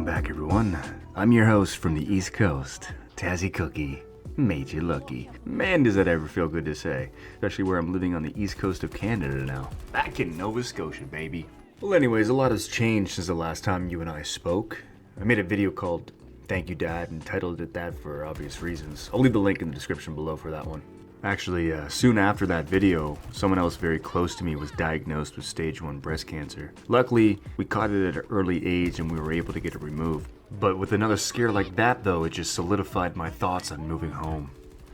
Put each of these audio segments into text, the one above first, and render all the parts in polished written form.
back, everyone. I'm your host from the East Coast, Tazzy Cookie. Made you lucky. Man, does that ever feel good to say. Especially where I'm living on the east coast of Canada now. Back in Nova Scotia, baby. Well, anyways, a lot has changed since the last time you and I spoke. I made a video called Thank You Dad and titled it that for obvious reasons. I'll leave the link in the description below for that one. Actually, soon after that video, someone else very close to me was diagnosed with stage 1 breast cancer. Luckily, we caught it at an early age and we were able to get it removed. But with another scare like that though, it just solidified my thoughts on moving home.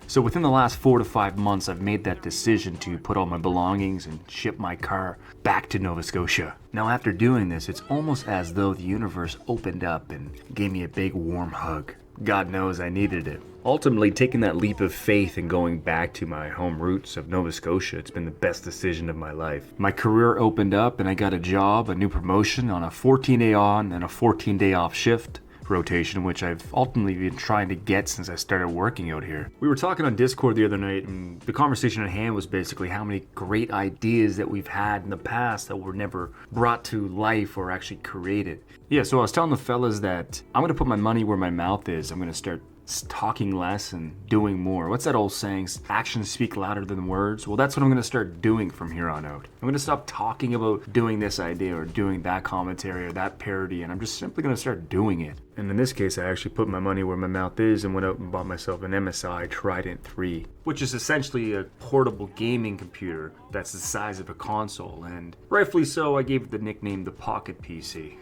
So within the last 4 to 5 months, I've made that decision to put all my belongings and ship my car back to Nova Scotia. Now after doing this, it's almost as though the universe opened up and gave me a big warm hug. God knows I needed it. Ultimately, taking that leap of faith and going back to my home roots of Nova Scotia, it's been the best decision of my life. My career opened up and I got a job, a new promotion on a 14-day on and a 14-day off shift rotation, which I've ultimately been trying to get since I started working out here. We were talking on Discord the other night and the conversation at hand was basically how many great ideas that we've had in the past that were never brought to life or actually created. Yeah, so I was telling the fellas that I'm gonna put my money where my mouth is. I'm gonna start talking less and doing more. What's that old saying? Actions speak louder than words. Well, that's what I'm going to start doing from here on out. I'm going to stop talking about doing this idea or doing that commentary or that parody, and I'm just simply going to start doing it. And in this case, I actually put my money where my mouth is and went out and bought myself an MSI Trident 3, which is essentially a portable gaming computer that's the size of a console, and rightfully so, I gave it the nickname the Pocket PC.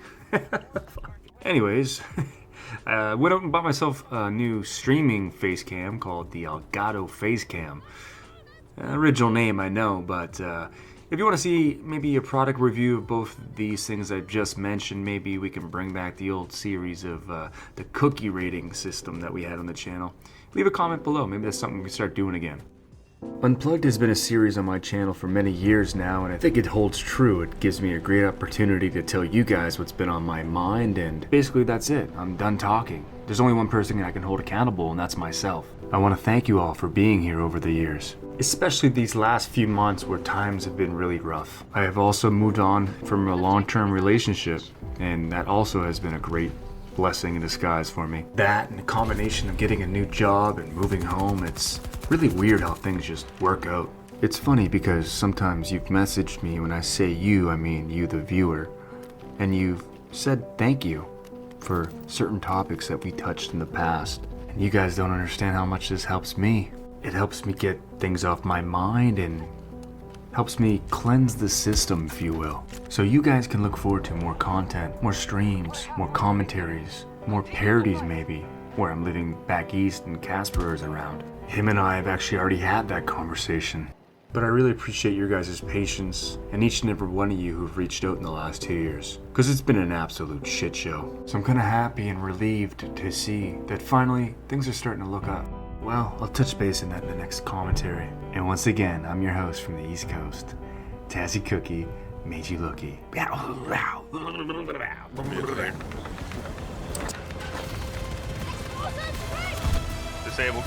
Anyways, went out and bought myself a new streaming face cam called the Elgato Face Cam. Original name, I know, but if you want to see maybe a product review of both these things I've just mentioned, maybe we can bring back the old series of the cookie rating system that we had on the channel. Leave a comment below, maybe that's something we can start doing again. Unplugged has been a series on my channel for many years now, and I think it holds true. It gives me a great opportunity to tell you guys what's been on my mind, and basically that's it. I'm done talking. There's only one person I can hold accountable, and that's myself. I want to thank you all for being here over the years, especially these last few months where times have been really rough. I have also moved on from a long-term relationship, and that also has been a great blessing in disguise for me. That and the combination of getting a new job and moving home, it's really weird how things just work out. It's funny because sometimes you've messaged me. When I say you, I mean you the viewer, and you've said thank you for certain topics that we touched in the past. And you guys don't understand how much this helps me. It helps me get things off my mind and helps me cleanse the system, if you will. So you guys can look forward to more content, more streams, more commentaries, more parodies maybe, where I'm living back east and Casper is around. Him and I have actually already had that conversation. But I really appreciate your guys' patience and each and every one of you who've reached out in the last 2 years, because it's been an absolute shit show. So I'm kind of happy and relieved to see that finally things are starting to look up. Well, I'll touch base on that in the next commentary. And once again, I'm your host from the East Coast, Tazzy Cookie, made you looky. Disabled.